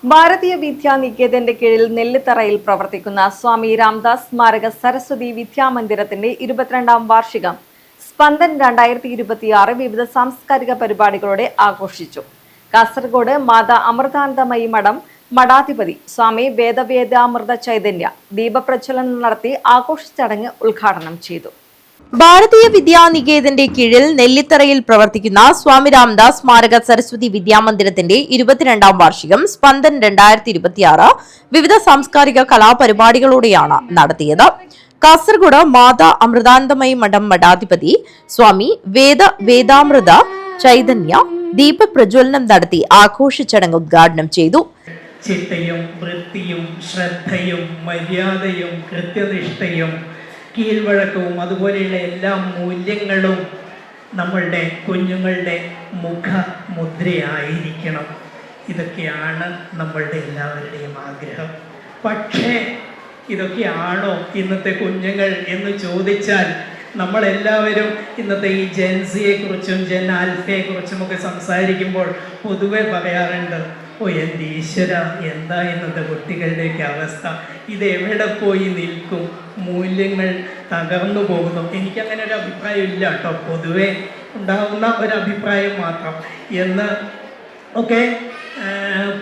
ഭാരതീയ വിദ്യാനികേതന്റെ കീഴിൽ നെല്ലിത്തറയിൽ പ്രവർത്തിക്കുന്ന സ്വാമി രാംദാസ് സ്മാരക സരസ്വതി വിദ്യാമന്ദിരത്തിന്റെ 22ാം വാർഷികം സ്പന്ദൻ 2026 വിവിധ സാംസ്കാരിക പരിപാടികളോടെ ആഘോഷിച്ചു. കാസർഗോഡ് മാതാ അമൃതാനന്ദമയി മഠം മഠാധിപതി സ്വാമി വേദവേദാമൃത ചൈതന്യ ദീപപ്രജ്വലനം നടത്തി ആഘോഷ ചടങ്ങ് ഉദ്ഘാടനം ചെയ്തു. ഭാരതീയ വിദ്യാനികേതന്റെ കീഴിൽ നെല്ലിത്തറയിൽ പ്രവർത്തിക്കുന്ന സ്വാമി രാംദാസ് സ്മാരക സരസ്വതി വിദ്യാമന്ദിരത്തിന്റെ 22ാം വാർഷികം സ്പന്ദൻ 2026 വിവിധ സാംസ്കാരിക കലാപരിപാടികളോടെയാണ് നടത്തിയത്. കാസർഗോഡ് മാതാ അമൃതാനന്ദമയി മഠം മഠാധിപതി സ്വാമി വേദാമൃത ചൈതന്യ ദീപപ്രജ്വലനം നടത്തി ആഘോഷ ചടങ്ങ് ഉദ്ഘാടനം ചെയ്തു. ചിട്ടയും വൃത്തിയും ശ്രദ്ധയും മര്യാദയും കൃത്യനിഷ്ഠയും കീഴ്വഴക്കവും അതുപോലെയുള്ള എല്ലാ മൂല്യങ്ങളും നമ്മളുടെ കുഞ്ഞുങ്ങളുടെ മുഖമുദ്രയായിരിക്കണം. ഇതൊക്കെയാണ് നമ്മളുടെ എല്ലാവരുടെയും ആഗ്രഹം. പക്ഷേ ഇതൊക്കെയാണോ ഇന്നത്തെ കുഞ്ഞുങ്ങൾ എന്ന് ചോദിച്ചാൽ നമ്മളെല്ലാവരും ഇന്നത്തെ ഈ ജെൻസിയെക്കുറിച്ചും ജെൻ ആൽഫയെക്കുറിച്ചുമൊക്കെ സംസാരിക്കുമ്പോൾ പൊതുവെ പറയാറുണ്ട്, ഓ എൻ്റെ ഈശ്വര, എന്താ ഇന്നത്തെ കുട്ടികളുടെയൊക്കെ അവസ്ഥ, ഇതെവിടെ പോയി നിൽക്കും, മൂല്യങ്ങൾ തകർന്നു പോകുന്നു. എനിക്കങ്ങനെ ഒരു അഭിപ്രായം ഇല്ല കേട്ടോ, പൊതുവെ ഉണ്ടാകുന്ന ഒരു അഭിപ്രായം മാത്രം എന്ന് ഒക്കെ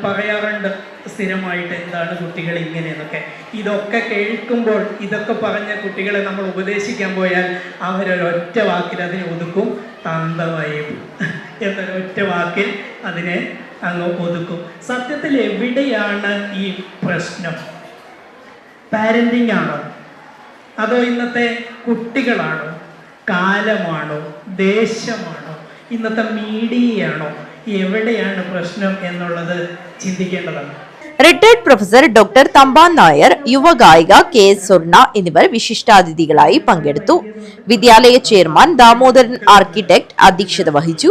പറയാറുണ്ട് സ്ഥിരമായിട്ട്. എന്താണ് കുട്ടികൾ ഇങ്ങനെയെന്നൊക്കെ. ഇതൊക്കെ കേൾക്കുമ്പോൾ ഇതൊക്കെ പറഞ്ഞ കുട്ടികളെ നമ്മൾ ഉപദേശിക്കാൻ പോയാൽ അവരൊരൊറ്റ വാക്കിൽ അതിനെ ഒതുക്കും, തന്തവയും എന്നൊരൊറ്റ വാക്കിൽ അതിനെ അങ്ങ് ഒതുക്കും. സത്യത്തിൽ എവിടെയാണ് ഈ പ്രശ്നം? പാരന്റിങ് ആണോ, അതോ ഇന്നത്തെ കുട്ടികളാണോ, കാലമാണോ, ദേശമാണോ, ഇന്നത്തെ മീഡിയയാണോ? എവിടെയാണ് പ്രശ്നം എന്നുള്ളത് ചിന്തിക്കേണ്ടതാണ്. Retired professor doctor Thampan Nair, യുവഗായിക KS സുർണ എന്നിവർ വിശിഷ്ടാതിഥികളായി പങ്കെടുത്തു. വിദ്യാലയ ചെയർമാൻ ദാമോദരൻ ആർക്കിടെക്ട് അധ്യക്ഷത വഹിച്ചു.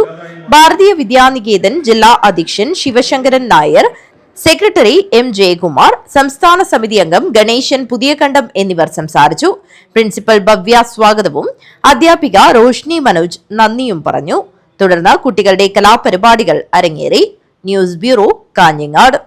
ഭാരതീയ വിദ്യാനികേതൻ ജില്ലാ അധ്യക്ഷൻ ശിവശങ്കരൻ നായർ, സെക്രട്ടറി M ജയകുമാർ, സംസ്ഥാന സമിതി അംഗം ഗണേശൻ പുതിയകണ്ഠം എന്നിവർ സംസാരിച്ചു. പ്രിൻസിപ്പൽ ഭവ്യ സ്വാഗതവും അധ്യാപിക റോഷ്നി മനോജ് നന്ദിയും പറഞ്ഞു. തുടർന്ന് കുട്ടികളുടെ കലാപരിപാടികൾ അരങ്ങേറി. News bureau, Kanhangad.